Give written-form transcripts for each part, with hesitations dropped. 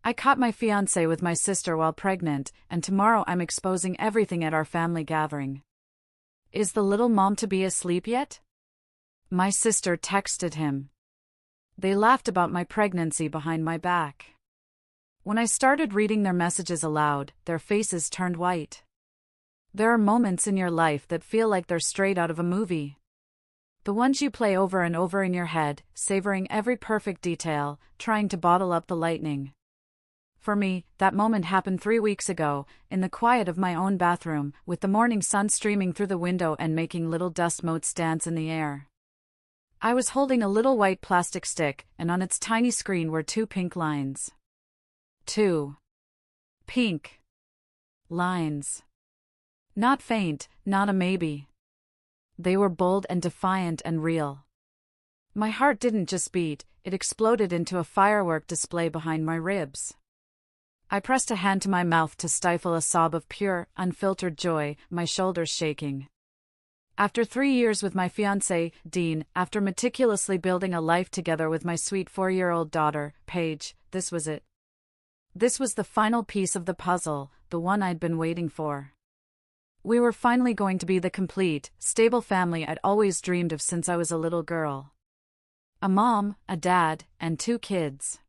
I caught my fiancé with my sister while pregnant, and tomorrow I'm exposing everything at our family gathering. Is the little mom-to-be asleep yet? My sister texted him. They laughed about my pregnancy behind my back. When I started reading their messages aloud, their faces turned white. There are moments in your life that feel like they're straight out of a movie. The ones you play over and over in your head, savoring every perfect detail, trying to bottle up the lightning. For me, that moment happened 3 weeks ago, in the quiet of my own bathroom, with the morning sun streaming through the window and making little dust motes dance in the air. I was holding a little white plastic stick, and on its tiny screen were 2 pink lines. 2 pink lines. Not faint, not a maybe. They were bold and defiant and real. My heart didn't just beat, it exploded into a firework display behind my ribs. I pressed a hand to my mouth to stifle a sob of pure, unfiltered joy, my shoulders shaking. After 3 years with my fiancé, Dean, after meticulously building a life together with my sweet 4-year-old daughter, Paige, this was it. This was the final piece of the puzzle, the one I'd been waiting for. We were finally going to be the complete, stable family I'd always dreamed of since I was a little girl. A mom, a dad, and 2 kids.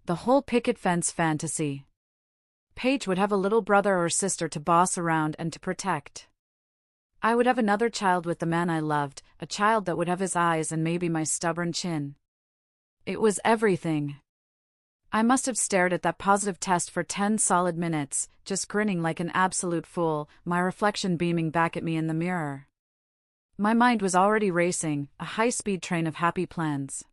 The whole picket fence fantasy. Paige would have a little brother or sister to boss around and to protect. I would have another child with the man I loved, a child that would have his eyes and maybe my stubborn chin. It was everything. I must have stared at that positive test for 10 solid minutes, just grinning like an absolute fool, my reflection beaming back at me in the mirror. My mind was already racing, a high-speed train of happy plans.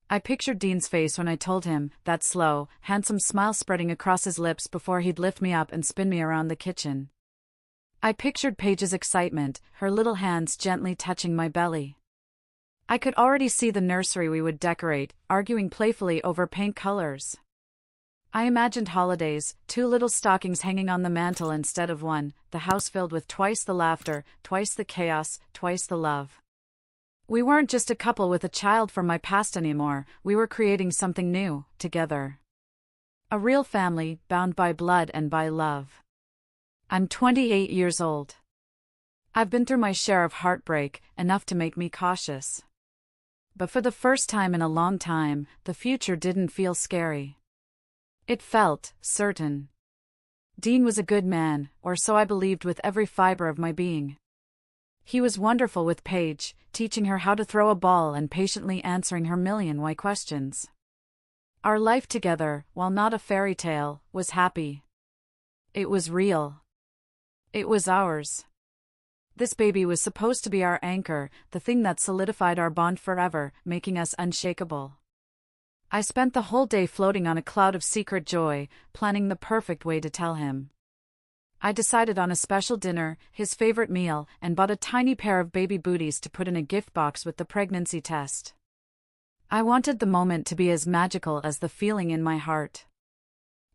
I pictured Dean's face when I told him, that slow, handsome smile spreading across his lips before he'd lift me up and spin me around the kitchen. I pictured Paige's excitement, her little hands gently touching my belly. I could already see the nursery we would decorate, arguing playfully over paint colors. I imagined holidays, 2 little stockings hanging on the mantel instead of 1, the house filled with twice the laughter, twice the chaos, twice the love. We weren't just a couple with a child from my past anymore, we were creating something new, together. A real family, bound by blood and by love. I'm 28 years old. I've been through my share of heartbreak, enough to make me cautious. But for the first time in a long time, the future didn't feel scary. It felt certain. Dean was a good man, or so I believed with every fiber of my being. He was wonderful with Paige, teaching her how to throw a ball and patiently answering her million why questions. Our life together, while not a fairy tale, was happy. It was real. It was ours. This baby was supposed to be our anchor, the thing that solidified our bond forever, making us unshakable. I spent the whole day floating on a cloud of secret joy, planning the perfect way to tell him. I decided on a special dinner, his favorite meal, and bought a tiny pair of baby booties to put in a gift box with the pregnancy test. I wanted the moment to be as magical as the feeling in my heart.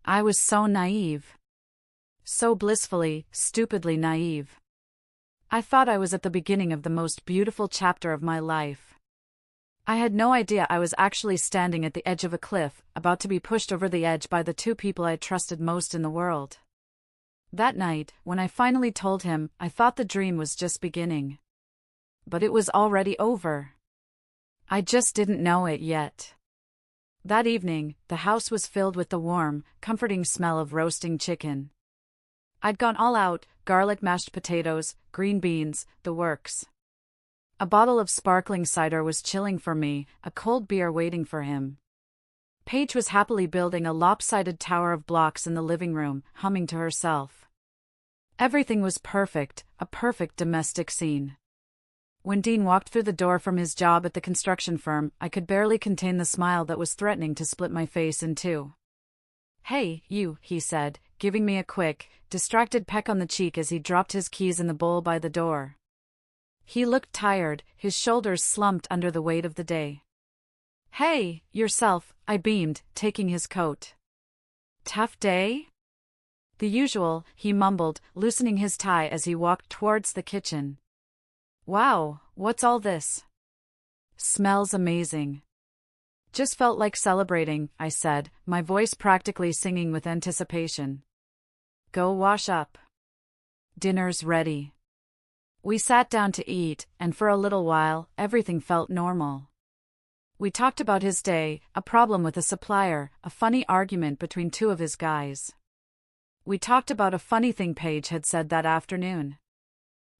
I was so naive. So blissfully, stupidly naive. I thought I was at the beginning of the most beautiful chapter of my life. I had no idea I was actually standing at the edge of a cliff, about to be pushed over the edge by the 2 people I trusted most in the world. That night, when I finally told him, I thought the dream was just beginning. But it was already over. I just didn't know it yet. That evening, the house was filled with the warm, comforting smell of roasting chicken. I'd gone all out, garlic mashed potatoes, green beans, the works. A bottle of sparkling cider was chilling for me, a cold beer waiting for him. Paige was happily building a lopsided tower of blocks in the living room, humming to herself. Everything was perfect, a perfect domestic scene. When Dean walked through the door from his job at the construction firm, I could barely contain the smile that was threatening to split my face in 2. "Hey, you," he said, giving me a quick, distracted peck on the cheek as he dropped his keys in the bowl by the door. He looked tired, his shoulders slumped under the weight of the day. "Hey, yourself," I beamed, taking his coat. "Tough day?" "The usual," he mumbled, loosening his tie as he walked towards the kitchen. "Wow, what's all this?" "Smells amazing." Just felt like celebrating, I said, my voice practically singing with anticipation. Go wash up. Dinner's ready. We sat down to eat, and for a little while, everything felt normal. We talked about his day, a problem with a supplier, a funny argument between two of his guys. We talked about a funny thing Paige had said that afternoon.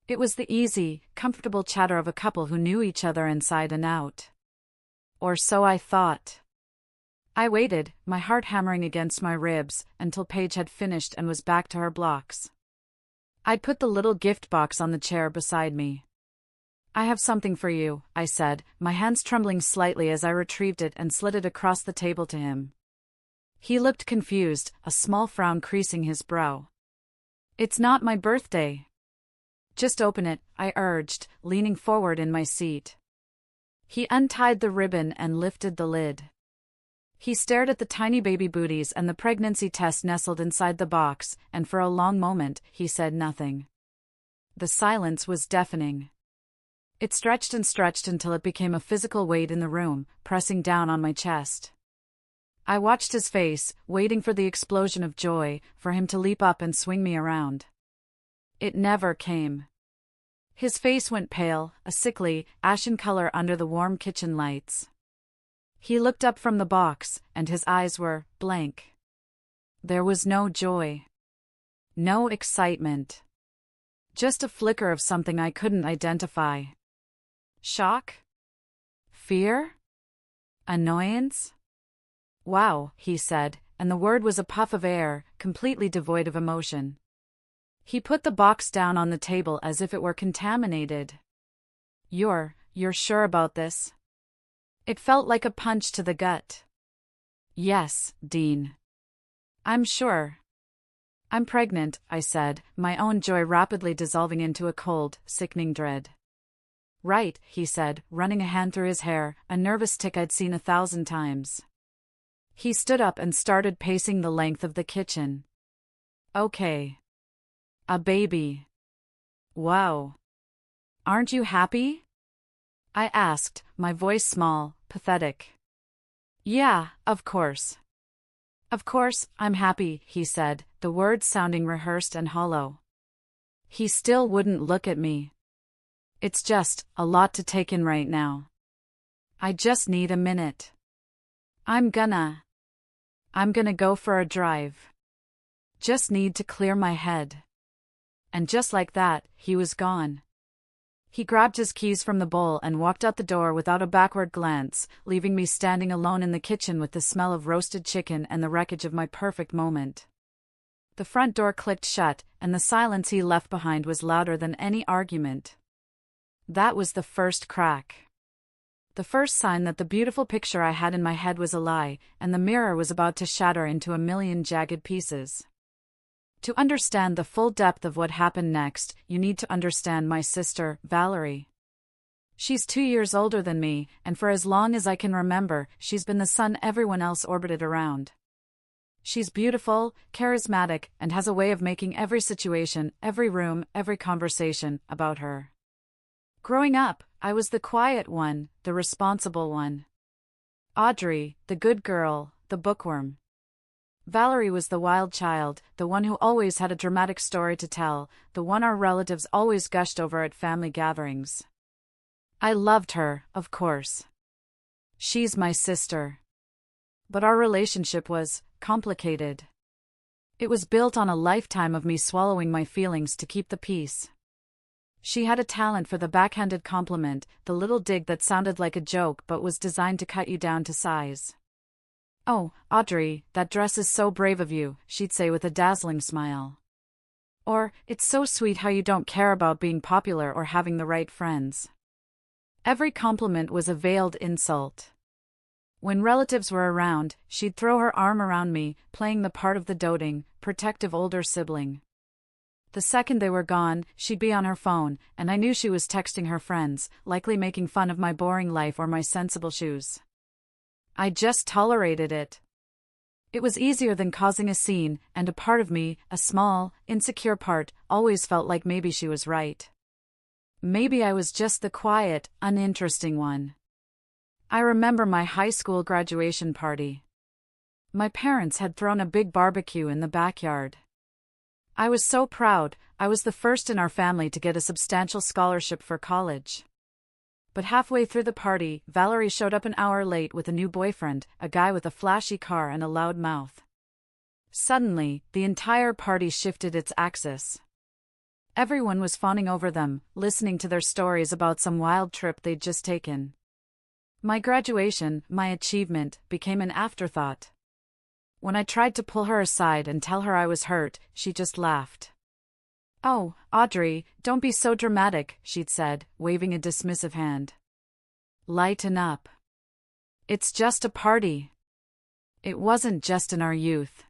It was the easy, comfortable chatter of a couple who knew each other inside and out. Or so I thought. I waited, my heart hammering against my ribs, until Paige had finished and was back to her blocks. I'd put the little gift box on the chair beside me. I have something for you, I said, my hands trembling slightly as I retrieved it and slid it across the table to him. He looked confused, a small frown creasing his brow. It's not my birthday. Just open it, I urged, leaning forward in my seat. He untied the ribbon and lifted the lid. He stared at the tiny baby booties and the pregnancy test nestled inside the box, and for a long moment, he said nothing. The silence was deafening. It stretched and stretched until it became a physical weight in the room, pressing down on my chest. I watched his face, waiting for the explosion of joy, for him to leap up and swing me around. It never came. His face went pale, a sickly, ashen color under the warm kitchen lights. He looked up from the box, and his eyes were blank. There was no joy. No excitement. Just a flicker of something I couldn't identify. Shock? Fear? Annoyance? Wow, he said, and the word was a puff of air, completely devoid of emotion. He put the box down on the table as if it were contaminated. You're sure about this? It felt like a punch to the gut. Yes, Dean. I'm sure. I'm pregnant, I said, my own joy rapidly dissolving into a cold, sickening dread. Right, he said, running a hand through his hair, a nervous tic I'd seen 1,000 times. He stood up and started pacing the length of the kitchen. Okay. A baby. Wow. Aren't you happy? I asked, my voice small, pathetic. Yeah, of course. Of course, I'm happy, he said, the words sounding rehearsed and hollow. He still wouldn't look at me. It's just a lot to take in right now. I just need a minute. I'm gonna go for a drive. Just need to clear my head. And just like that, he was gone. He grabbed his keys from the bowl and walked out the door without a backward glance, leaving me standing alone in the kitchen with the smell of roasted chicken and the wreckage of my perfect moment. The front door clicked shut, and the silence he left behind was louder than any argument. That was the first crack. The first sign that the beautiful picture I had in my head was a lie, and the mirror was about to shatter into a million jagged pieces. To understand the full depth of what happened next, you need to understand my sister, Valerie. She's 2 years older than me, and for as long as I can remember, she's been the sun everyone else orbited around. She's beautiful, charismatic, and has a way of making every situation, every room, every conversation, about her. Growing up, I was the quiet one, the responsible one. Audrey, the good girl, the bookworm. Valerie was the wild child, the one who always had a dramatic story to tell, the one our relatives always gushed over at family gatherings. I loved her, of course. She's my sister. But our relationship was complicated. It was built on a lifetime of me swallowing my feelings to keep the peace. She had a talent for the backhanded compliment, the little dig that sounded like a joke but was designed to cut you down to size. "Oh, Audrey, that dress is so brave of you," she'd say with a dazzling smile. Or, "It's so sweet how you don't care about being popular or having the right friends." Every compliment was a veiled insult. When relatives were around, she'd throw her arm around me, playing the part of the doting, protective older sibling. The second they were gone, she'd be on her phone, and I knew she was texting her friends, likely making fun of my boring life or my sensible shoes. I just tolerated it. It was easier than causing a scene, and a part of me, a small, insecure part, always felt like maybe she was right. Maybe I was just the quiet, uninteresting one. I remember my high school graduation party. My parents had thrown a big barbecue in the backyard. I was so proud. I was the first in our family to get a substantial scholarship for college. But halfway through the party, Valerie showed up an hour late with a new boyfriend, a guy with a flashy car and a loud mouth. Suddenly, the entire party shifted its axis. Everyone was fawning over them, listening to their stories about some wild trip they'd just taken. My graduation, my achievement, became an afterthought. When I tried to pull her aside and tell her I was hurt, she just laughed. "Oh, Audrey, don't be so dramatic," she'd said, waving a dismissive hand. "Lighten up. It's just a party." It wasn't just in our youth.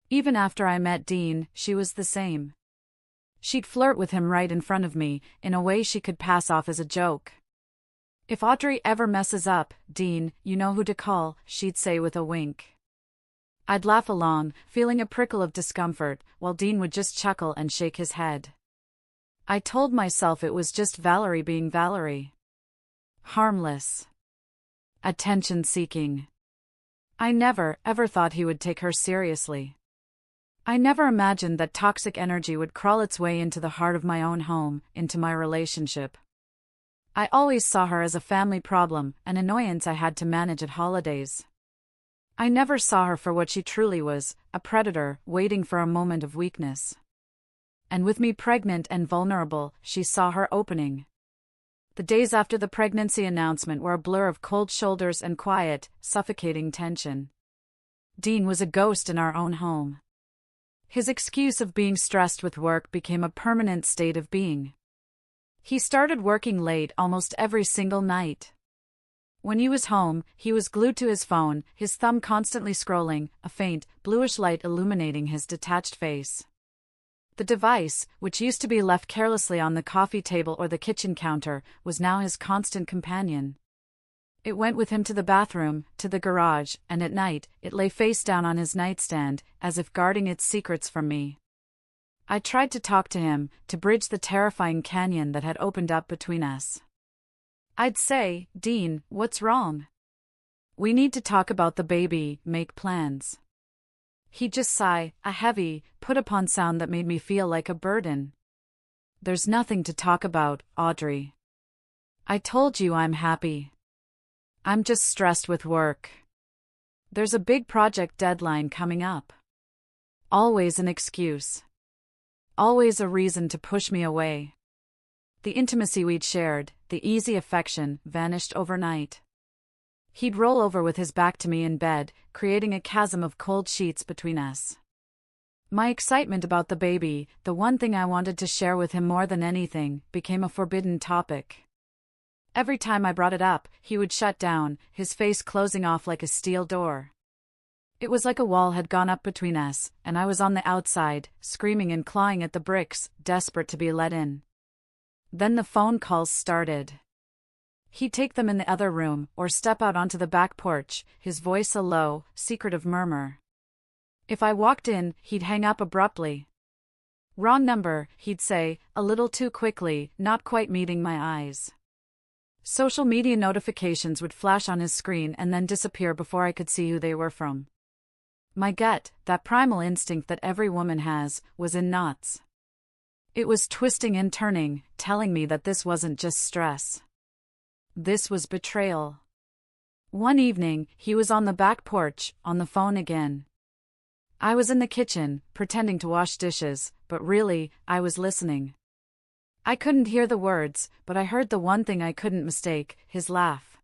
Even after I met Dean, she was the same. She'd flirt with him right in front of me, in a way she could pass off as a joke. "If Audrey ever messes up, Dean, you know who to call," she'd say with a wink. I'd laugh along, feeling a prickle of discomfort, while Dean would just chuckle and shake his head. I told myself it was just Valerie being Valerie. Harmless. Attention-seeking. I never, ever thought he would take her seriously. I never imagined that toxic energy would crawl its way into the heart of my own home, into my relationship. I always saw her as a family problem, an annoyance I had to manage at holidays. I never saw her for what she truly was, a predator, waiting for a moment of weakness. And with me pregnant and vulnerable, she saw her opening. The days after the pregnancy announcement were a blur of cold shoulders and quiet, suffocating tension. Dean was a ghost in our own home. His excuse of being stressed with work became a permanent state of being. He started working late almost every single night. When he was home, he was glued to his phone, his thumb constantly scrolling, a faint, bluish light illuminating his detached face. The device, which used to be left carelessly on the coffee table or the kitchen counter, was now his constant companion. It went with him to the bathroom, to the garage, and at night, it lay face down on his nightstand, as if guarding its secrets from me. I tried to talk to him, to bridge the terrifying canyon that had opened up between us. I'd say, "Dean, what's wrong? We need to talk about the baby, make plans." He'd just sigh, a heavy, put-upon sound that made me feel like a burden. "There's nothing to talk about, Audrey. I told you I'm happy. I'm just stressed with work. There's a big project deadline coming up." Always an excuse. Always a reason to push me away. The intimacy we'd shared, the easy affection, vanished overnight. He'd roll over with his back to me in bed, creating a chasm of cold sheets between us. My excitement about the baby, the one thing I wanted to share with him more than anything, became a forbidden topic. Every time I brought it up, he would shut down, his face closing off like a steel door. It was like a wall had gone up between us, and I was on the outside, screaming and clawing at the bricks, desperate to be let in. Then the phone calls started. He'd take them in the other room, or step out onto the back porch, his voice a low, secretive murmur. If I walked in, he'd hang up abruptly. "Wrong number," he'd say, a little too quickly, not quite meeting my eyes. Social media notifications would flash on his screen and then disappear before I could see who they were from. My gut, that primal instinct that every woman has, was in knots. It was twisting and turning, telling me that this wasn't just stress. This was betrayal. One evening, he was on the back porch, on the phone again. I was in the kitchen, pretending to wash dishes, but really, I was listening. I couldn't hear the words, but I heard the one thing I couldn't mistake, his laugh.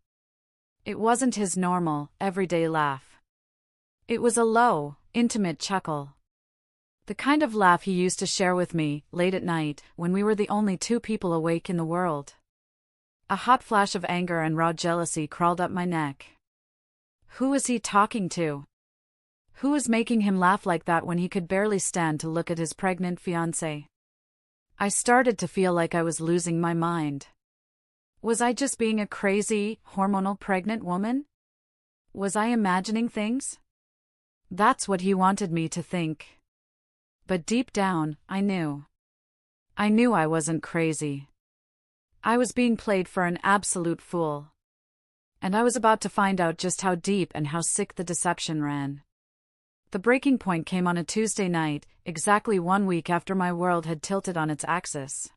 It wasn't his normal, everyday laugh. It was a low, intimate chuckle. The kind of laugh he used to share with me, late at night, when we were the only two people awake in the world. A hot flash of anger and raw jealousy crawled up my neck. Who was he talking to? Who was making him laugh like that when he could barely stand to look at his pregnant fiancé? I started to feel like I was losing my mind. Was I just being a crazy, hormonal pregnant woman? Was I imagining things? That's what he wanted me to think. But deep down, I knew. I knew I wasn't crazy. I was being played for an absolute fool. And I was about to find out just how deep and how sick the deception ran. The breaking point came on a Tuesday night, exactly 1 week after my world had tilted on its axis.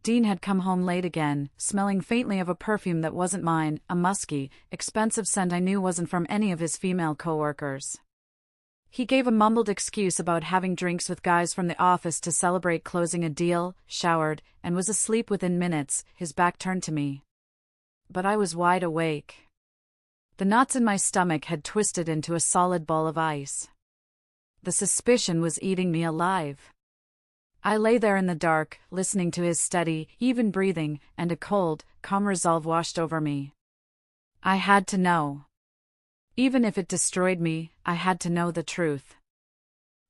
Dean had come home late again, smelling faintly of a perfume that wasn't mine, a musky, expensive scent I knew wasn't from any of his female coworkers. He gave a mumbled excuse about having drinks with guys from the office to celebrate closing a deal, showered, and was asleep within minutes, his back turned to me. But I was wide awake. The knots in my stomach had twisted into a solid ball of ice. The suspicion was eating me alive. I lay there in the dark, listening to his steady, even breathing, and a cold, calm resolve washed over me. I had to know. Even if it destroyed me, I had to know the truth.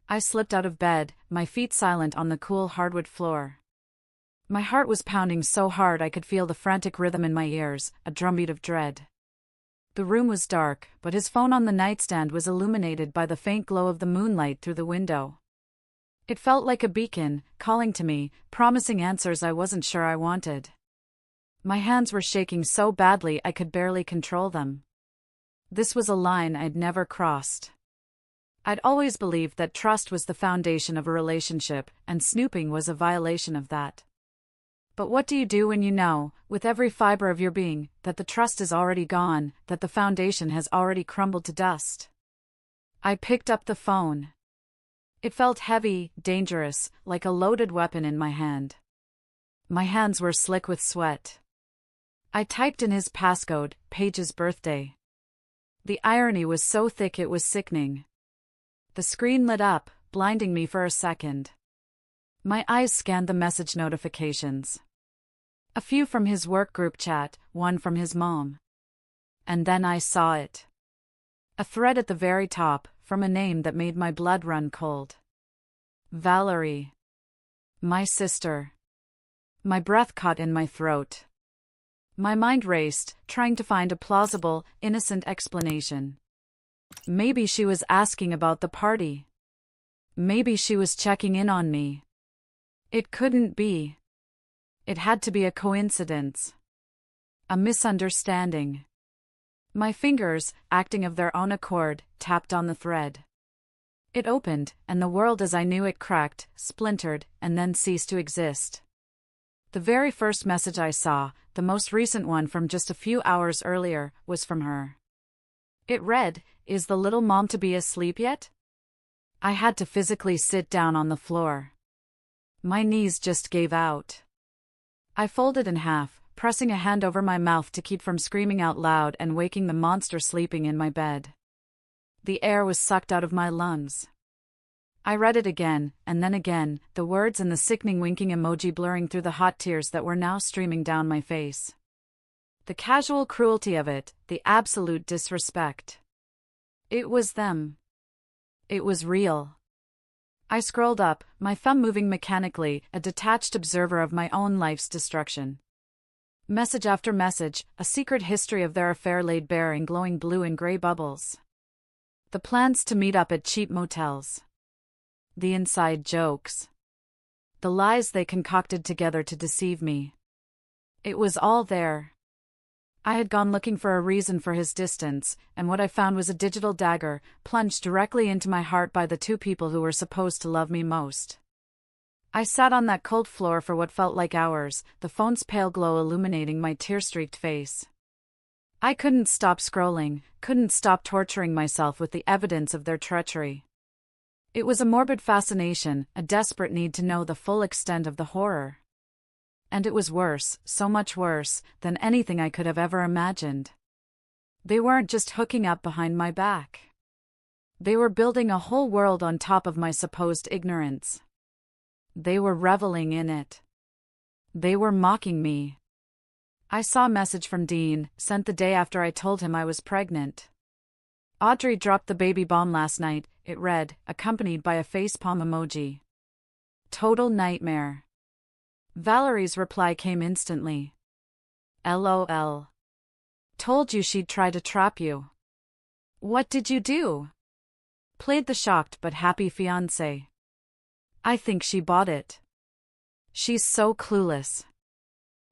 I slipped out of bed, my feet silent on the cool hardwood floor. My heart was pounding so hard I could feel the frantic rhythm in my ears, a drumbeat of dread. The room was dark, but his phone on the nightstand was illuminated by the faint glow of the moonlight through the window. It felt like a beacon, calling to me, promising answers I wasn't sure I wanted. My hands were shaking so badly I could barely control them. This was a line I'd never crossed. I'd always believed that trust was the foundation of a relationship, and snooping was a violation of that. But what do you do when you know, with every fiber of your being, that the trust is already gone, that the foundation has already crumbled to dust? I picked up the phone. It felt heavy, dangerous, like a loaded weapon in my hand. My hands were slick with sweat. I typed in his passcode, Paige's birthday. The irony was so thick it was sickening. The screen lit up, blinding me for a second. My eyes scanned the message notifications. A few from his work group chat, one from his mom. And then I saw it. A thread at the very top, from a name that made my blood run cold. Valerie. My sister. My breath caught in my throat. My mind raced, trying to find a plausible, innocent explanation. Maybe she was asking about the party. Maybe she was checking in on me. It couldn't be. It had to be a coincidence. A misunderstanding. My fingers, acting of their own accord, tapped on the thread. It opened, and the world as I knew it cracked, splintered, and then ceased to exist. The very first message I saw, the most recent one from just a few hours earlier, was from her. It read, "Is the little mom to be asleep yet?" I had to physically sit down on the floor. My knees just gave out. I folded in half, pressing a hand over my mouth to keep from screaming out loud and waking the monster sleeping in my bed. The air was sucked out of my lungs. I read it again, and then again, the words and the sickening winking emoji blurring through the hot tears that were now streaming down my face. The casual cruelty of it, the absolute disrespect. It was them. It was real. I scrolled up, my thumb moving mechanically, a detached observer of my own life's destruction. Message after message, a secret history of their affair laid bare in glowing blue and gray bubbles. The plans to meet up at cheap motels. The inside jokes. The lies they concocted together to deceive me. It was all there. I had gone looking for a reason for his distance, and what I found was a digital dagger, plunged directly into my heart by the two people who were supposed to love me most. I sat on that cold floor for what felt like hours, the phone's pale glow illuminating my tear-streaked face. I couldn't stop scrolling, couldn't stop torturing myself with the evidence of their treachery. It was a morbid fascination, a desperate need to know the full extent of the horror. And it was worse, so much worse, than anything I could have ever imagined. They weren't just hooking up behind my back. They were building a whole world on top of my supposed ignorance. They were reveling in it. They were mocking me. I saw a message from Dean, sent the day after I told him I was pregnant. Audrey dropped the baby bomb last night, it read, accompanied by a facepalm emoji. Total nightmare. Valerie's reply came instantly. LOL. Told you she'd try to trap you. What did you do? Played the shocked but happy fiancé. I think she bought it. She's so clueless.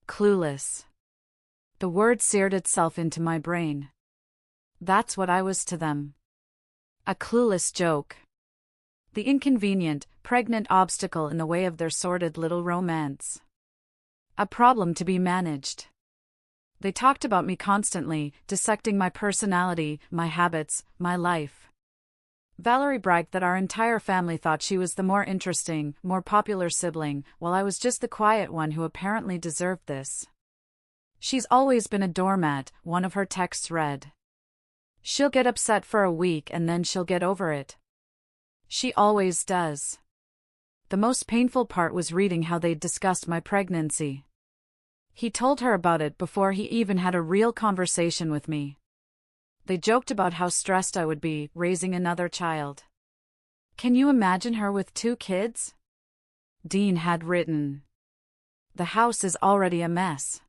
Clueless. The word seared itself into my brain. That's what I was to them. A clueless joke. The inconvenient, pregnant obstacle in the way of their sordid little romance. A problem to be managed. They talked about me constantly, dissecting my personality, my habits, my life. Valerie bragged that our entire family thought she was the more interesting, more popular sibling, while I was just the quiet one who apparently deserved this. She's always been a doormat, one of her texts read. She'll get upset for a week and then she'll get over it. She always does. The most painful part was reading how they'd discussed my pregnancy. He told her about it before he even had a real conversation with me. They joked about how stressed I would be, raising another child. Can you imagine her with 2 kids? Dean had written. The house is already a mess.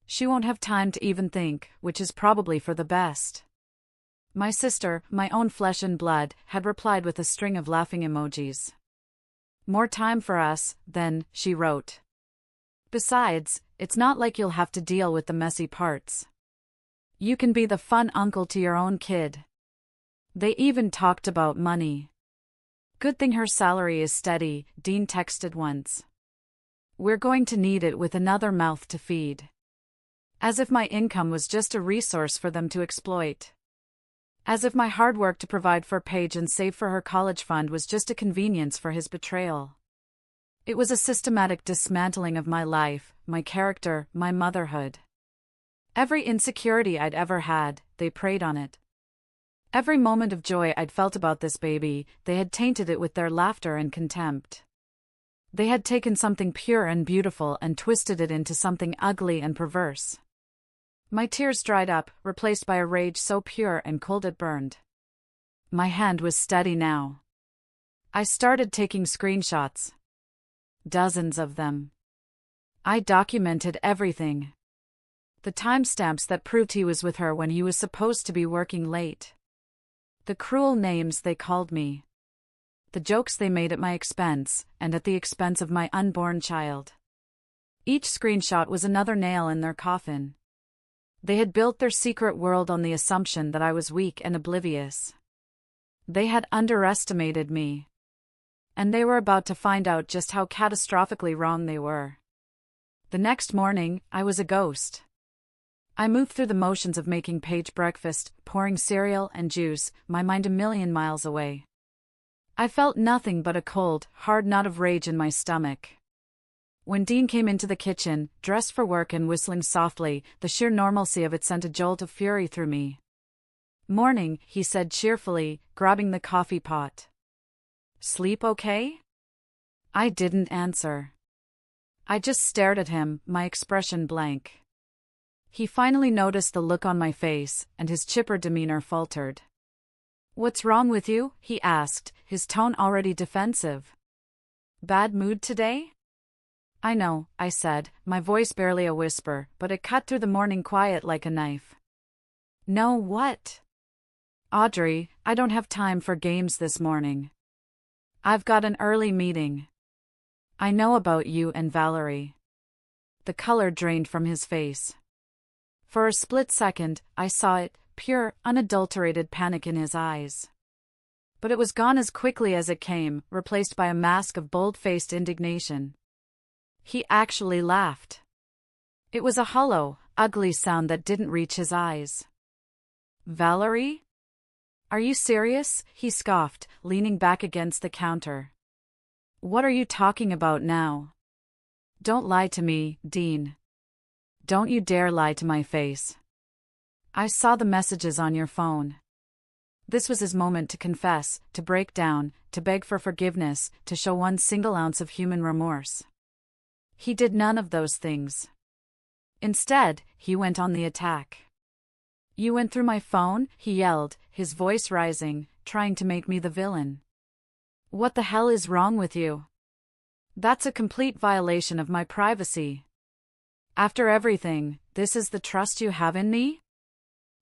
She won't have time to even think, which is probably for the best. My sister, my own flesh and blood, had replied with a string of laughing emojis. More time for us, then, she wrote. Besides, it's not like you'll have to deal with the messy parts. You can be the fun uncle to your own kid. They even talked about money. Good thing her salary is steady, Dean texted once. We're going to need it with another mouth to feed. As if my income was just a resource for them to exploit. As if my hard work to provide for Paige and save for her college fund was just a convenience for his betrayal. It was a systematic dismantling of my life, my character, my motherhood. Every insecurity I'd ever had, they preyed on it. Every moment of joy I'd felt about this baby, they had tainted it with their laughter and contempt. They had taken something pure and beautiful and twisted it into something ugly and perverse. My tears dried up, replaced by a rage so pure and cold it burned. My hand was steady now. I started taking screenshots. Dozens of them. I documented everything. The timestamps that proved he was with her when he was supposed to be working late. The cruel names they called me. The jokes they made at my expense, and at the expense of my unborn child. Each screenshot was another nail in their coffin. They had built their secret world on the assumption that I was weak and oblivious. They had underestimated me. And they were about to find out just how catastrophically wrong they were. The next morning, I was a ghost. I moved through the motions of making Paige breakfast, pouring cereal and juice, my mind a million miles away. I felt nothing but a cold, hard knot of rage in my stomach. When Dean came into the kitchen, dressed for work and whistling softly, the sheer normalcy of it sent a jolt of fury through me. Morning, he said cheerfully, grabbing the coffee pot. Sleep okay? I didn't answer. I just stared at him, my expression blank. He finally noticed the look on my face, and his chipper demeanor faltered. What's wrong with you? He asked, his tone already defensive. Bad mood today? I know, I said, my voice barely a whisper, but it cut through the morning quiet like a knife. No, what? Audrey, I don't have time for games this morning. I've got an early meeting. I know about you and Valerie. The color drained from his face. For a split second, I saw it, pure, unadulterated panic in his eyes. But it was gone as quickly as it came, replaced by a mask of bold-faced indignation. He actually laughed. It was a hollow, ugly sound that didn't reach his eyes. Valerie? Are you serious? He scoffed, leaning back against the counter. What are you talking about now? Don't lie to me, Dean. Don't you dare lie to my face. I saw the messages on your phone. This was his moment to confess, to break down, to beg for forgiveness, to show one single ounce of human remorse. He did none of those things. Instead, he went on the attack. You went through my phone? He yelled, his voice rising, trying to make me the villain. What the hell is wrong with you? That's a complete violation of my privacy. After everything, this is the trust you have in me?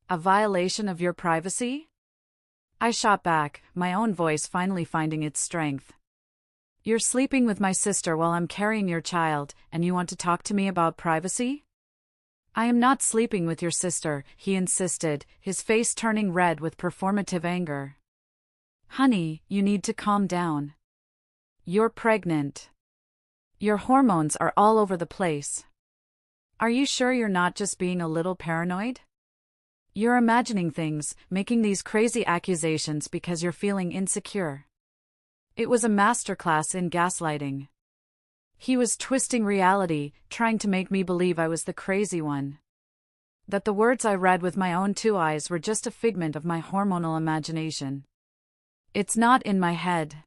A violation of your privacy? I shot back, my own voice finally finding its strength. You're sleeping with my sister while I'm carrying your child, and you want to talk to me about privacy? I am not sleeping with your sister, he insisted, his face turning red with performative anger. Honey, you need to calm down. You're pregnant. Your hormones are all over the place. Are you sure you're not just being a little paranoid? You're imagining things, making these crazy accusations because you're feeling insecure. It was a masterclass in gaslighting. He was twisting reality, trying to make me believe I was the crazy one. That the words I read with my own two eyes were just a figment of my hormonal imagination. It's not in my head.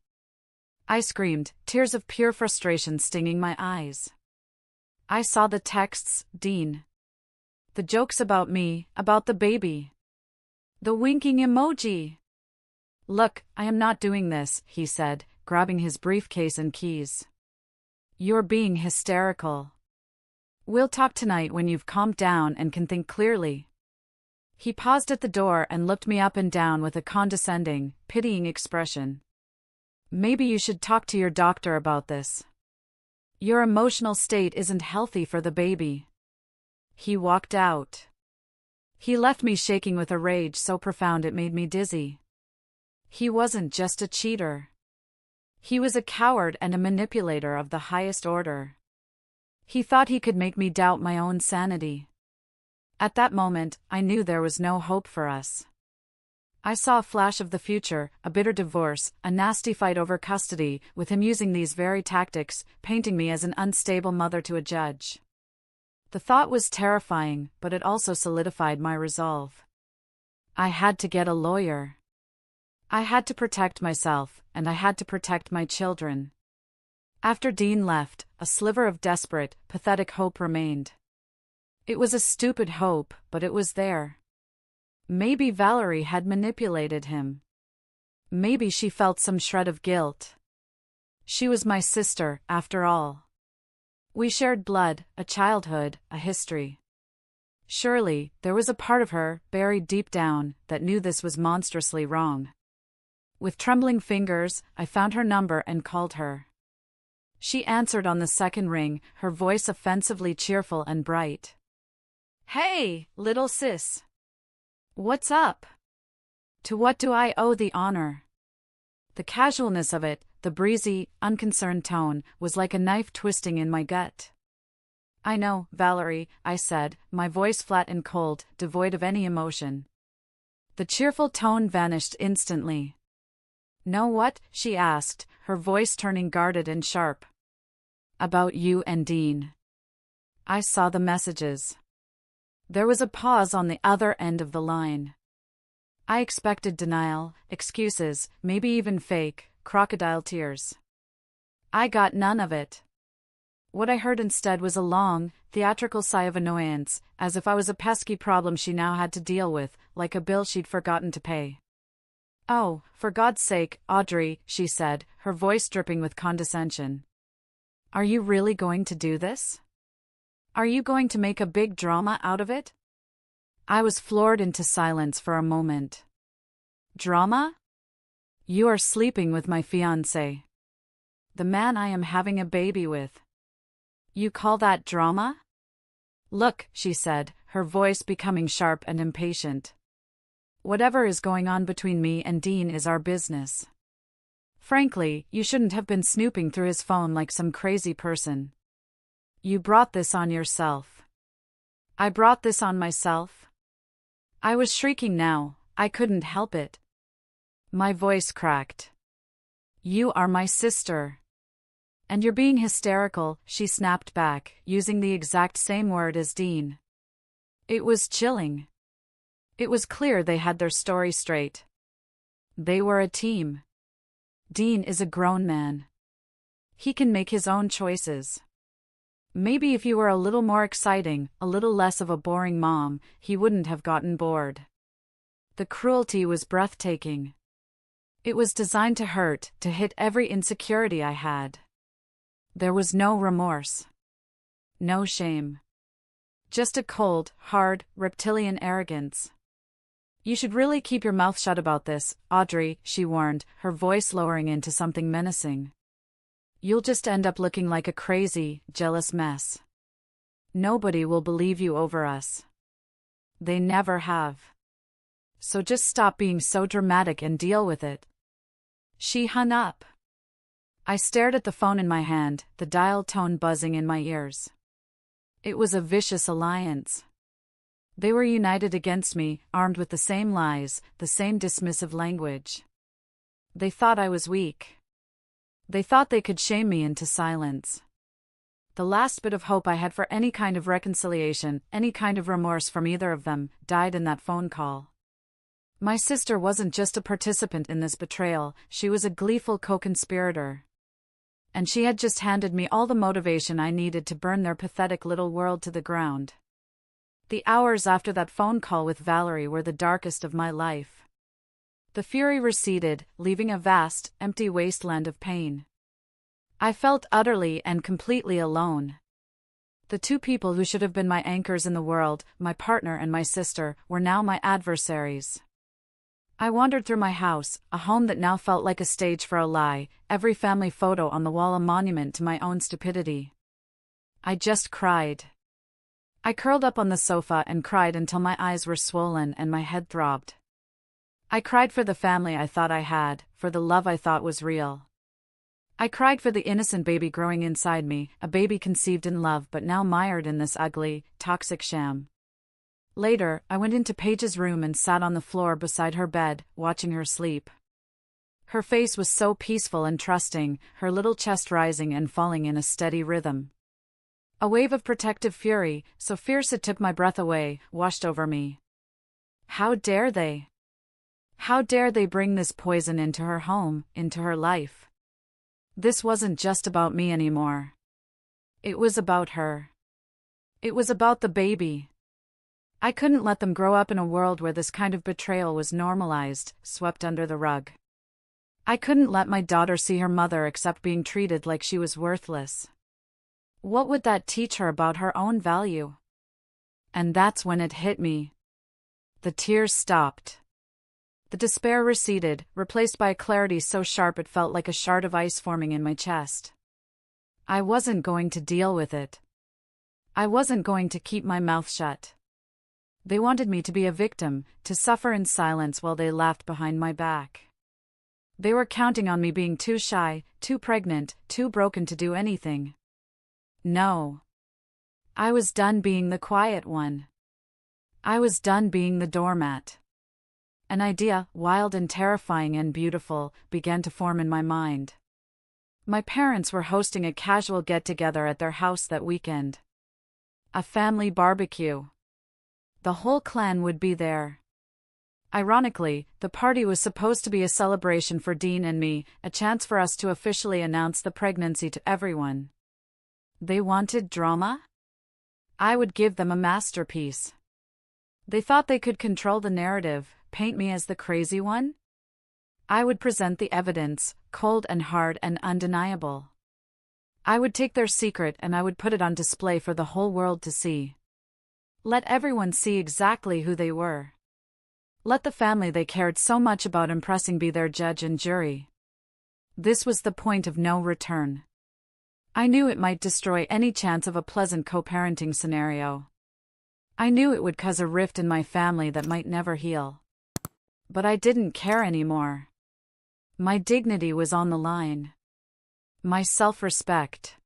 I screamed, tears of pure frustration stinging my eyes. I saw the texts, Dean. The jokes about me, about the baby. The winking emoji. Look, I am not doing this, he said, grabbing his briefcase and keys. You're being hysterical. We'll talk tonight when you've calmed down and can think clearly. He paused at the door and looked me up and down with a condescending, pitying expression. Maybe you should talk to your doctor about this. Your emotional state isn't healthy for the baby. He walked out. He left me shaking with a rage so profound it made me dizzy. He wasn't just a cheater. He was a coward and a manipulator of the highest order. He thought he could make me doubt my own sanity. At that moment, I knew there was no hope for us. I saw a flash of the future, a bitter divorce, a nasty fight over custody, with him using these very tactics, painting me as an unstable mother to a judge. The thought was terrifying, but it also solidified my resolve. I had to get a lawyer. I had to protect myself, and I had to protect my children. After Dean left, a sliver of desperate, pathetic hope remained. It was a stupid hope, but it was there. Maybe Valerie had manipulated him. Maybe she felt some shred of guilt. She was my sister, after all. We shared blood, a childhood, a history. Surely, there was a part of her, buried deep down, that knew this was monstrously wrong. With trembling fingers, I found her number and called her. She answered on the second ring, her voice offensively cheerful and bright. Hey, little sis. What's up? To what do I owe the honor? The casualness of it, the breezy, unconcerned tone, was like a knife twisting in my gut. I know, Valerie, I said, my voice flat and cold, devoid of any emotion. The cheerful tone vanished instantly. Know what? She asked, her voice turning guarded and sharp. About you and Dean. I saw the messages. There was a pause on the other end of the line. I expected denial, excuses, maybe even fake, crocodile tears. I got none of it. What I heard instead was a long, theatrical sigh of annoyance, as if I was a pesky problem she now had to deal with, like a bill she'd forgotten to pay. Oh, for God's sake, Audrey, she said, her voice dripping with condescension. Are you really going to do this? Are you going to make a big drama out of it? I was floored into silence for a moment. Drama? You are sleeping with my fiancé. The man I am having a baby with. You call that drama? Look, she said, her voice becoming sharp and impatient. Whatever is going on between me and Dean is our business. Frankly, you shouldn't have been snooping through his phone like some crazy person. You brought this on yourself. I brought this on myself? I was shrieking now, I couldn't help it. My voice cracked. You are my sister. And you're being hysterical, she snapped back, using the exact same word as Dean. It was chilling. It was clear they had their story straight. They were a team. Dean is a grown man. He can make his own choices. Maybe if you were a little more exciting, a little less of a boring mom, he wouldn't have gotten bored. The cruelty was breathtaking. It was designed to hurt, to hit every insecurity I had. There was no remorse. No shame. Just a cold, hard, reptilian arrogance. You should really keep your mouth shut about this, Audrey, she warned, her voice lowering into something menacing. You'll just end up looking like a crazy, jealous mess. Nobody will believe you over us. They never have. So just stop being so dramatic and deal with it." She hung up. I stared at the phone in my hand, the dial tone buzzing in my ears. It was a vicious alliance. They were united against me, armed with the same lies, the same dismissive language. They thought I was weak. They thought they could shame me into silence. The last bit of hope I had for any kind of reconciliation, any kind of remorse from either of them, died in that phone call. My sister wasn't just a participant in this betrayal, she was a gleeful co-conspirator. And she had just handed me all the motivation I needed to burn their pathetic little world to the ground. The hours after that phone call with Valerie were the darkest of my life. The fury receded, leaving a vast, empty wasteland of pain. I felt utterly and completely alone. The two people who should have been my anchors in the world, my partner and my sister, were now my adversaries. I wandered through my house, a home that now felt like a stage for a lie, every family photo on the wall a monument to my own stupidity. I just cried. I curled up on the sofa and cried until my eyes were swollen and my head throbbed. I cried for the family I thought I had, for the love I thought was real. I cried for the innocent baby growing inside me, a baby conceived in love but now mired in this ugly, toxic sham. Later, I went into Paige's room and sat on the floor beside her bed, watching her sleep. Her face was so peaceful and trusting, her little chest rising and falling in a steady rhythm. A wave of protective fury, so fierce it took my breath away, washed over me. How dare they? How dare they bring this poison into her home, into her life? This wasn't just about me anymore. It was about her. It was about the baby. I couldn't let them grow up in a world where this kind of betrayal was normalized, swept under the rug. I couldn't let my daughter see her mother accept being treated like she was worthless. What would that teach her about her own value? And that's when it hit me. The tears stopped. The despair receded, replaced by a clarity so sharp it felt like a shard of ice forming in my chest. I wasn't going to deal with it. I wasn't going to keep my mouth shut. They wanted me to be a victim, to suffer in silence while they laughed behind my back. They were counting on me being too shy, too pregnant, too broken to do anything. No. I was done being the quiet one. I was done being the doormat. An idea, wild and terrifying and beautiful, began to form in my mind. My parents were hosting a casual get-together at their house that weekend. A family barbecue. The whole clan would be there. Ironically, the party was supposed to be a celebration for Dean and me, a chance for us to officially announce the pregnancy to everyone. They wanted drama? I would give them a masterpiece. They thought they could control the narrative, paint me as the crazy one? I would present the evidence, cold and hard and undeniable. I would take their secret and I would put it on display for the whole world to see. Let everyone see exactly who they were. Let the family they cared so much about impressing be their judge and jury. This was the point of no return. I knew it might destroy any chance of a pleasant co-parenting scenario. I knew it would cause a rift in my family that might never heal. But I didn't care anymore. My dignity was on the line. My self-respect.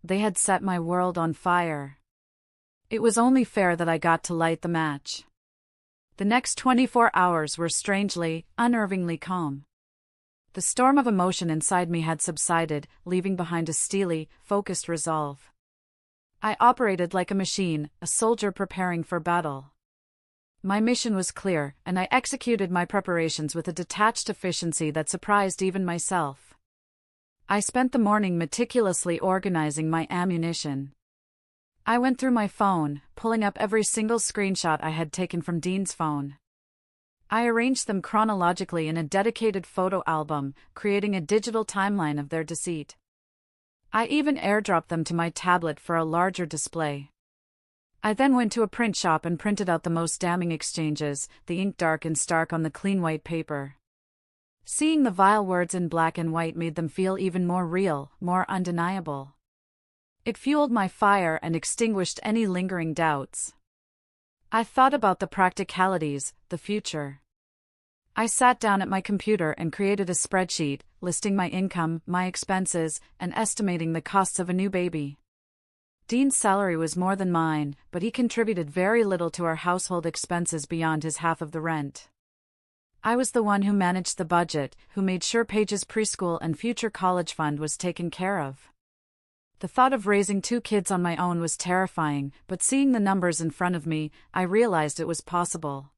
They had set my world on fire. It was only fair that I got to light the match. The next 24 hours were strangely, unnervingly calm. The storm of emotion inside me had subsided, leaving behind a steely, focused resolve. I operated like a machine, a soldier preparing for battle. My mission was clear, and I executed my preparations with a detached efficiency that surprised even myself. I spent the morning meticulously organizing my ammunition. I went through my phone, pulling up every single screenshot I had taken from Dean's phone. I arranged them chronologically in a dedicated photo album, creating a digital timeline of their deceit. I even airdropped them to my tablet for a larger display. I then went to a print shop and printed out the most damning exchanges, the ink dark and stark on the clean white paper. Seeing the vile words in black and white made them feel even more real, more undeniable. It fueled my fire and extinguished any lingering doubts. I thought about the practicalities, the future. I sat down at my computer and created a spreadsheet, listing my income, my expenses, and estimating the costs of a new baby. Dean's salary was more than mine, but he contributed very little to our household expenses beyond his half of the rent. I was the one who managed the budget, who made sure Paige's preschool and future college fund was taken care of. The thought of raising 2 kids on my own was terrifying, but seeing the numbers in front of me, I realized it was possible.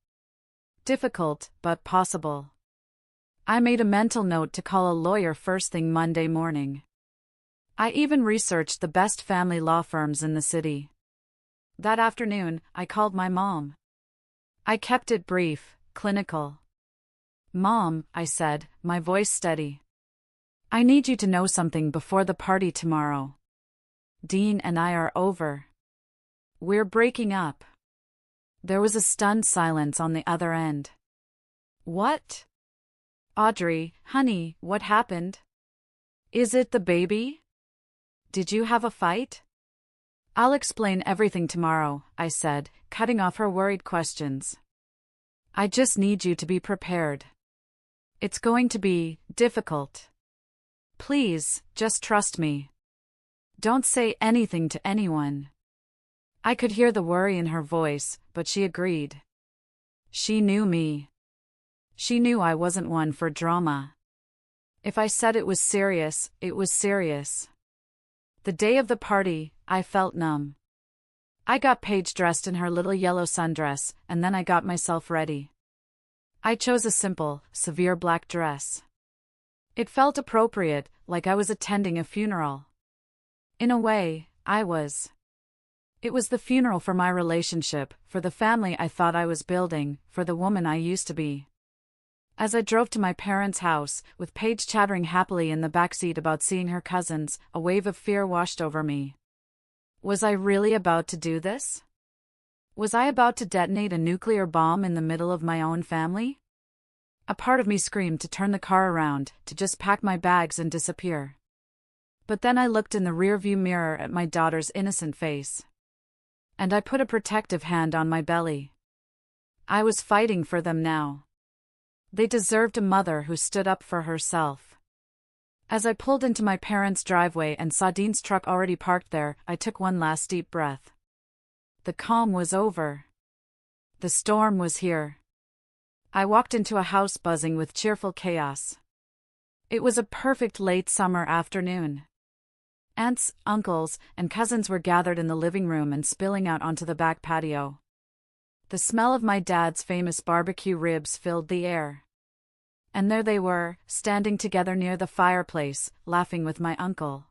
Difficult, but possible. I made a mental note to call a lawyer first thing Monday morning. I even researched the best family law firms in the city. That afternoon, I called my mom. I kept it brief, clinical. "Mom," I said, my voice steady. "I need you to know something before the party tomorrow. Dean and I are over. We're breaking up." There was a stunned silence on the other end. "What?" "Audrey, honey, what happened? Is it the baby? Did you have a fight?" "I'll explain everything tomorrow," I said, cutting off her worried questions. "I just need you to be prepared. It's going to be difficult. Please, just trust me. Don't say anything to anyone." I could hear the worry in her voice, but she agreed. She knew me. She knew I wasn't one for drama. If I said it was serious, it was serious. The day of the party, I felt numb. I got Paige dressed in her little yellow sundress, and then I got myself ready. I chose a simple, severe black dress. It felt appropriate, like I was attending a funeral. In a way, I was. It was the funeral for my relationship, for the family I thought I was building, for the woman I used to be. As I drove to my parents' house, with Paige chattering happily in the backseat about seeing her cousins, a wave of fear washed over me. Was I really about to do this? Was I about to detonate a nuclear bomb in the middle of my own family? A part of me screamed to turn the car around, to just pack my bags and disappear. But then I looked in the rearview mirror at my daughter's innocent face. And I put a protective hand on my belly. I was fighting for them now. They deserved a mother who stood up for herself. As I pulled into my parents' driveway and saw Dean's truck already parked there, I took one last deep breath. The calm was over. The storm was here. I walked into a house buzzing with cheerful chaos. It was a perfect late summer afternoon. Aunts, uncles, and cousins were gathered in the living room and spilling out onto the back patio. The smell of my dad's famous barbecue ribs filled the air. And there they were, standing together near the fireplace, laughing with my uncle.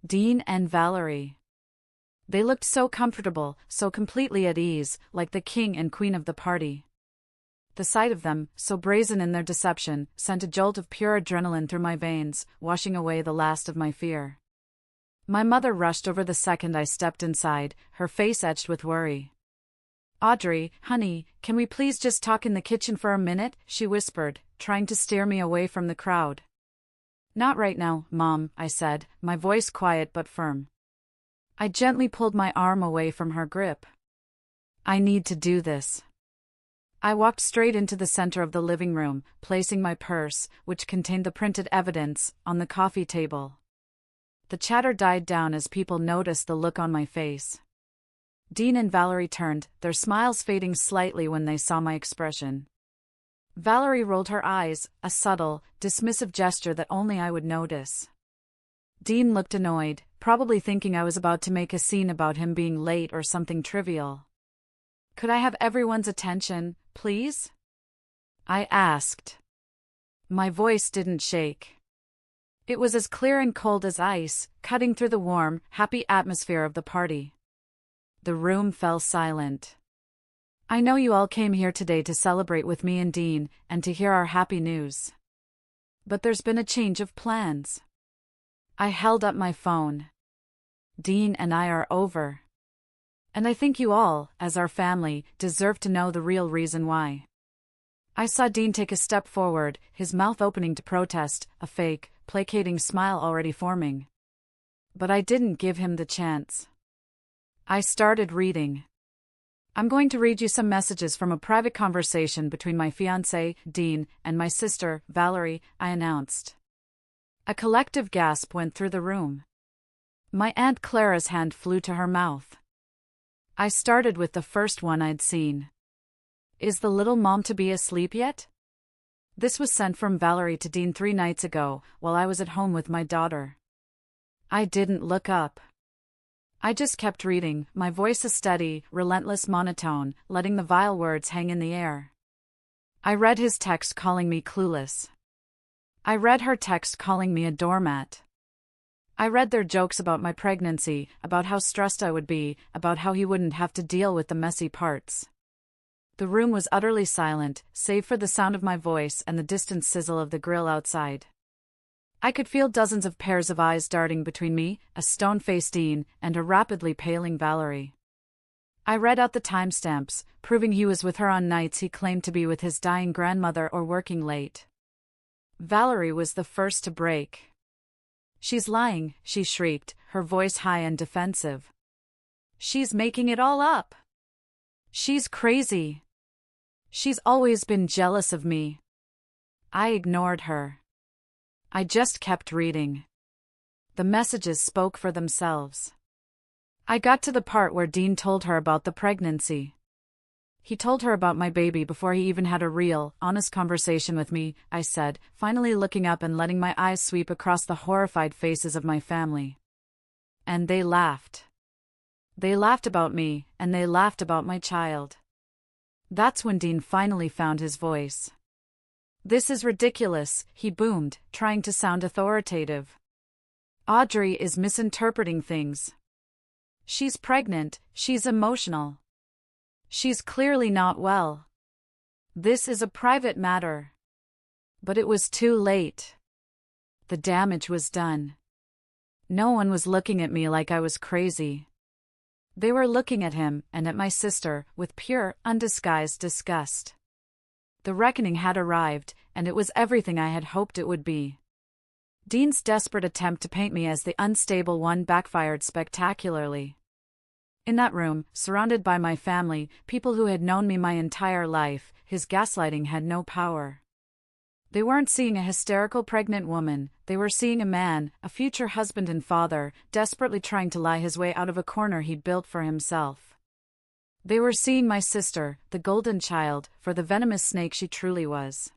Dean and Valerie. They looked so comfortable, so completely at ease, like the king and queen of the party. The sight of them, so brazen in their deception, sent a jolt of pure adrenaline through my veins, washing away the last of my fear. My mother rushed over the second I stepped inside, her face etched with worry. "Audrey, honey, can we please just talk in the kitchen for a minute?" she whispered, trying to steer me away from the crowd. "Not right now, Mom," I said, my voice quiet but firm. I gently pulled my arm away from her grip. "I need to do this." I walked straight into the center of the living room, placing my purse, which contained the printed evidence, on the coffee table. The chatter died down as people noticed the look on my face. Dean and Valerie turned, their smiles fading slightly when they saw my expression. Valerie rolled her eyes, a subtle, dismissive gesture that only I would notice. Dean looked annoyed, probably thinking I was about to make a scene about him being late or something trivial. "Could I have everyone's attention, please?" I asked. My voice didn't shake. It was as clear and cold as ice, cutting through the warm, happy atmosphere of the party. The room fell silent. "I know you all came here today to celebrate with me and Dean, and to hear our happy news. But there's been a change of plans." I held up my phone. "Dean and I are over. And I think you all, as our family, deserve to know the real reason why." I saw Dean take a step forward, his mouth opening to protest, a fake, placating smile already forming. But I didn't give him the chance. I started reading. I'm going to read you some messages from a private conversation between my fiancé, Dean, and my sister, Valerie, I announced. A collective gasp went through the room. My Aunt Clara's hand flew to her mouth. I started with the first one I'd seen. Is the little mom to be asleep yet? This was sent from Valerie to Dean 3 nights ago, while I was at home with my daughter. I didn't look up. I just kept reading, my voice a steady, relentless monotone, letting the vile words hang in the air. I read his text calling me clueless. I read her text calling me a doormat. I read their jokes about my pregnancy, about how stressed I would be, about how he wouldn't have to deal with the messy parts. The room was utterly silent, save for the sound of my voice and the distant sizzle of the grill outside. I could feel dozens of pairs of eyes darting between me, a stone-faced Dean, and a rapidly paling Valerie. I read out the timestamps, proving he was with her on nights he claimed to be with his dying grandmother or working late. Valerie was the first to break. She's lying, she shrieked, her voice high and defensive. She's making it all up. She's crazy. She's always been jealous of me. I ignored her. I just kept reading. The messages spoke for themselves. I got to the part where Dean told her about the pregnancy. He told her about my baby before he even had a real, honest conversation with me, I said, finally looking up and letting my eyes sweep across the horrified faces of my family. And they laughed. They laughed about me, and they laughed about my child. That's when Dean finally found his voice. This is ridiculous, he boomed, trying to sound authoritative. Audrey is misinterpreting things. She's pregnant, she's emotional. She's clearly not well. This is a private matter. But it was too late. The damage was done. No one was looking at me like I was crazy. They were looking at him and at my sister with pure, undisguised disgust. The reckoning had arrived, and it was everything I had hoped it would be. Dean's desperate attempt to paint me as the unstable one backfired spectacularly. In that room, surrounded by my family, people who had known me my entire life, his gaslighting had no power. They weren't seeing a hysterical pregnant woman, they were seeing a man, a future husband and father, desperately trying to lie his way out of a corner he'd built for himself. They were seeing my sister, the golden child, for the venomous snake she truly was.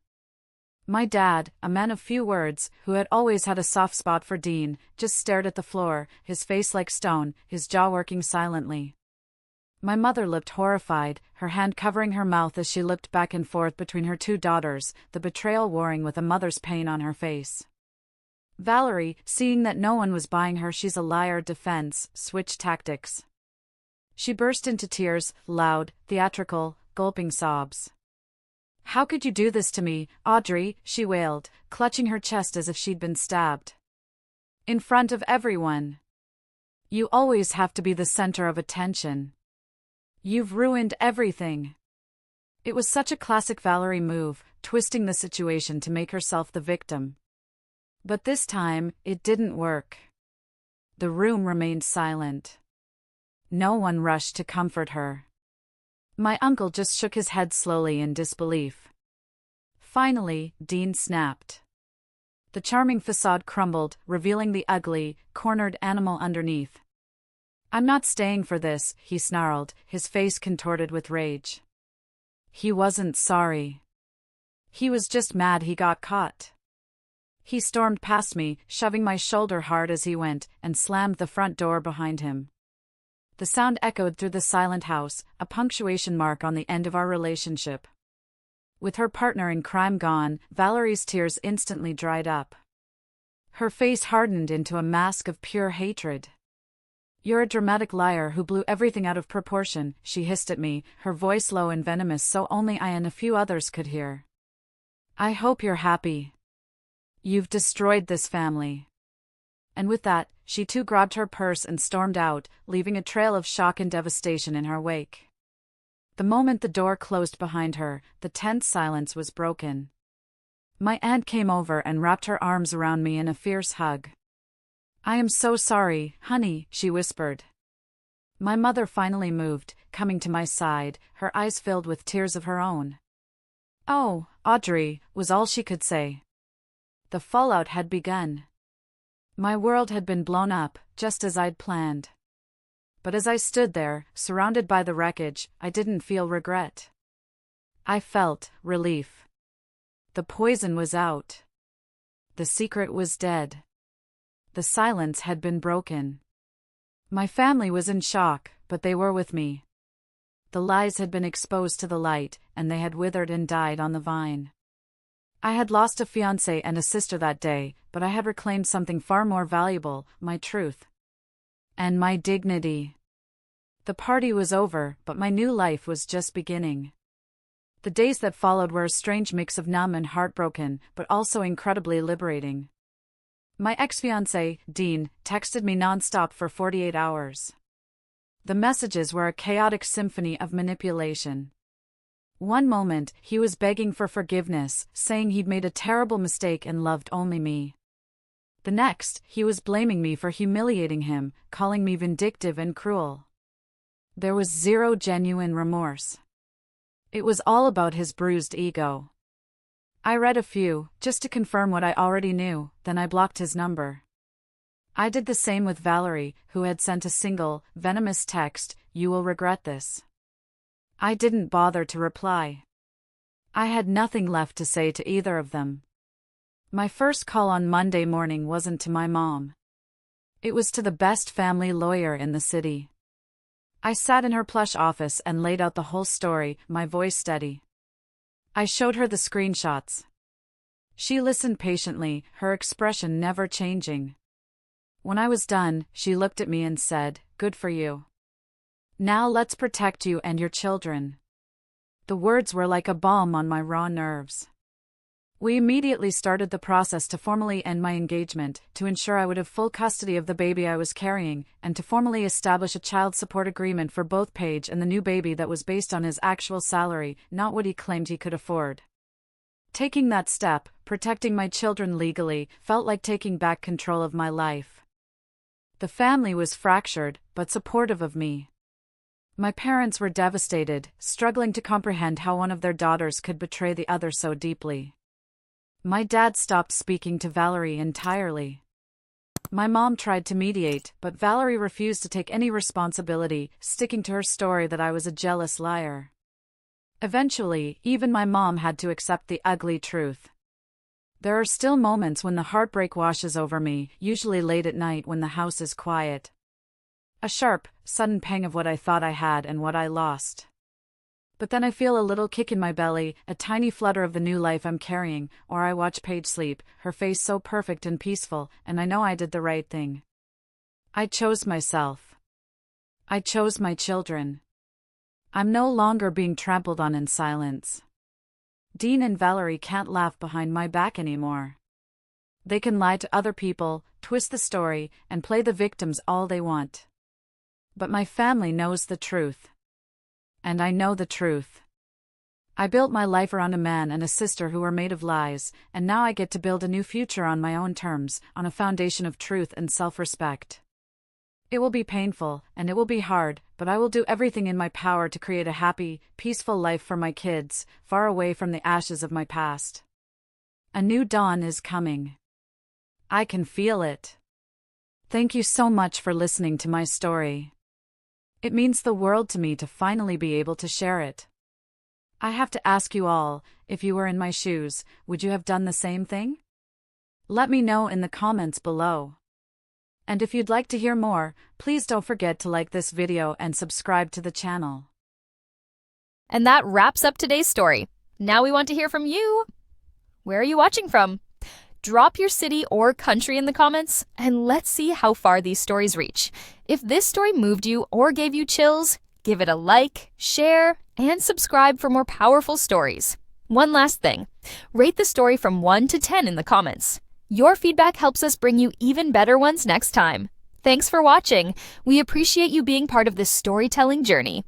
My dad, a man of few words, who had always had a soft spot for Dean, just stared at the floor, his face like stone, his jaw working silently. My mother looked horrified, her hand covering her mouth as she looked back and forth between her 2 daughters, the betrayal warring with a mother's pain on her face. Valerie, seeing that no one was buying her she's a liar defense, switched tactics. She burst into tears, loud, theatrical, gulping sobs. "How could you do this to me, Audrey?" she wailed, clutching her chest as if she'd been stabbed. "In front of everyone. You always have to be the center of attention. You've ruined everything." It was such a classic Valerie move, twisting the situation to make herself the victim. But this time, it didn't work. The room remained silent. No one rushed to comfort her. My uncle just shook his head slowly in disbelief. Finally, Dean snapped. The charming facade crumbled, revealing the ugly, cornered animal underneath. "I'm not staying for this," he snarled, his face contorted with rage. He wasn't sorry. He was just mad he got caught. He stormed past me, shoving my shoulder hard as he went, and slammed the front door behind him. The sound echoed through the silent house, a punctuation mark on the end of our relationship. With her partner in crime gone, Valerie's tears instantly dried up. Her face hardened into a mask of pure hatred. "You're a dramatic liar who blew everything out of proportion," she hissed at me, her voice low and venomous so only I and a few others could hear. "I hope you're happy. You've destroyed this family." And with that, she too grabbed her purse and stormed out, leaving a trail of shock and devastation in her wake. The moment the door closed behind her, the tense silence was broken. My aunt came over and wrapped her arms around me in a fierce hug. I am so sorry, honey, she whispered. My mother finally moved, coming to my side, her eyes filled with tears of her own. "Oh, Audrey," was all she could say. The fallout had begun. My world had been blown up, just as I'd planned. But as I stood there, surrounded by the wreckage, I didn't feel regret. I felt relief. The poison was out. The secret was dead. The silence had been broken. My family was in shock, but they were with me. The lies had been exposed to the light, and they had withered and died on the vine. I had lost a fiancé and a sister that day, but I had reclaimed something far more valuable, my truth. And my dignity. The party was over, but my new life was just beginning. The days that followed were a strange mix of numb and heartbroken, but also incredibly liberating. My ex-fiancé, Dean, texted me non-stop for 48 hours. The messages were a chaotic symphony of manipulation. One moment, he was begging for forgiveness, saying he'd made a terrible mistake and loved only me. The next, he was blaming me for humiliating him, calling me vindictive and cruel. There was zero genuine remorse. It was all about his bruised ego. I read a few, just to confirm what I already knew, then I blocked his number. I did the same with Valerie, who had sent a single, venomous text, "You will regret this." I didn't bother to reply. I had nothing left to say to either of them. My first call on Monday morning wasn't to my mom. It was to the best family lawyer in the city. I sat in her plush office and laid out the whole story, my voice steady. I showed her the screenshots. She listened patiently, her expression never changing. When I was done, she looked at me and said, "Good for you. Now let's protect you and your children." The words were like a balm on my raw nerves. We immediately started the process to formally end my engagement, to ensure I would have full custody of the baby I was carrying, and to formally establish a child support agreement for both Paige and the new baby that was based on his actual salary, not what he claimed he could afford. Taking that step, protecting my children legally, felt like taking back control of my life. The family was fractured, but supportive of me. My parents were devastated, struggling to comprehend how one of their daughters could betray the other so deeply. My dad stopped speaking to Valerie entirely. My mom tried to mediate, but Valerie refused to take any responsibility, sticking to her story that I was a jealous liar. Eventually, even my mom had to accept the ugly truth. There are still moments when the heartbreak washes over me, usually late at night when the house is quiet. A sharp, sudden pang of what I thought I had and what I lost. But then I feel a little kick in my belly, a tiny flutter of the new life I'm carrying, or I watch Paige sleep, her face so perfect and peaceful, and I know I did the right thing. I chose myself. I chose my children. I'm no longer being trampled on in silence. Dean and Valerie can't laugh behind my back anymore. They can lie to other people, twist the story, and play the victims all they want. But my family knows the truth. And I know the truth. I built my life around a man and a sister who were made of lies, and now I get to build a new future on my own terms, on a foundation of truth and self-respect. It will be painful, and it will be hard, but I will do everything in my power to create a happy, peaceful life for my kids, far away from the ashes of my past. A new dawn is coming. I can feel it. Thank you so much for listening to my story. It means the world to me to finally be able to share it. I have to ask you all, if you were in my shoes, would you have done the same thing? Let me know in the comments below. And if you'd like to hear more, please don't forget to like this video and subscribe to the channel. And that wraps up today's story. Now we want to hear from you. Where are you watching from? Drop your city or country in the comments, and let's see how far these stories reach. If this story moved you or gave you chills, give it a like, share, and subscribe for more powerful stories. One last thing, rate the story from 1 to 10 in the comments. Your feedback helps us bring you even better ones next time. Thanks for watching. We appreciate you being part of this storytelling journey.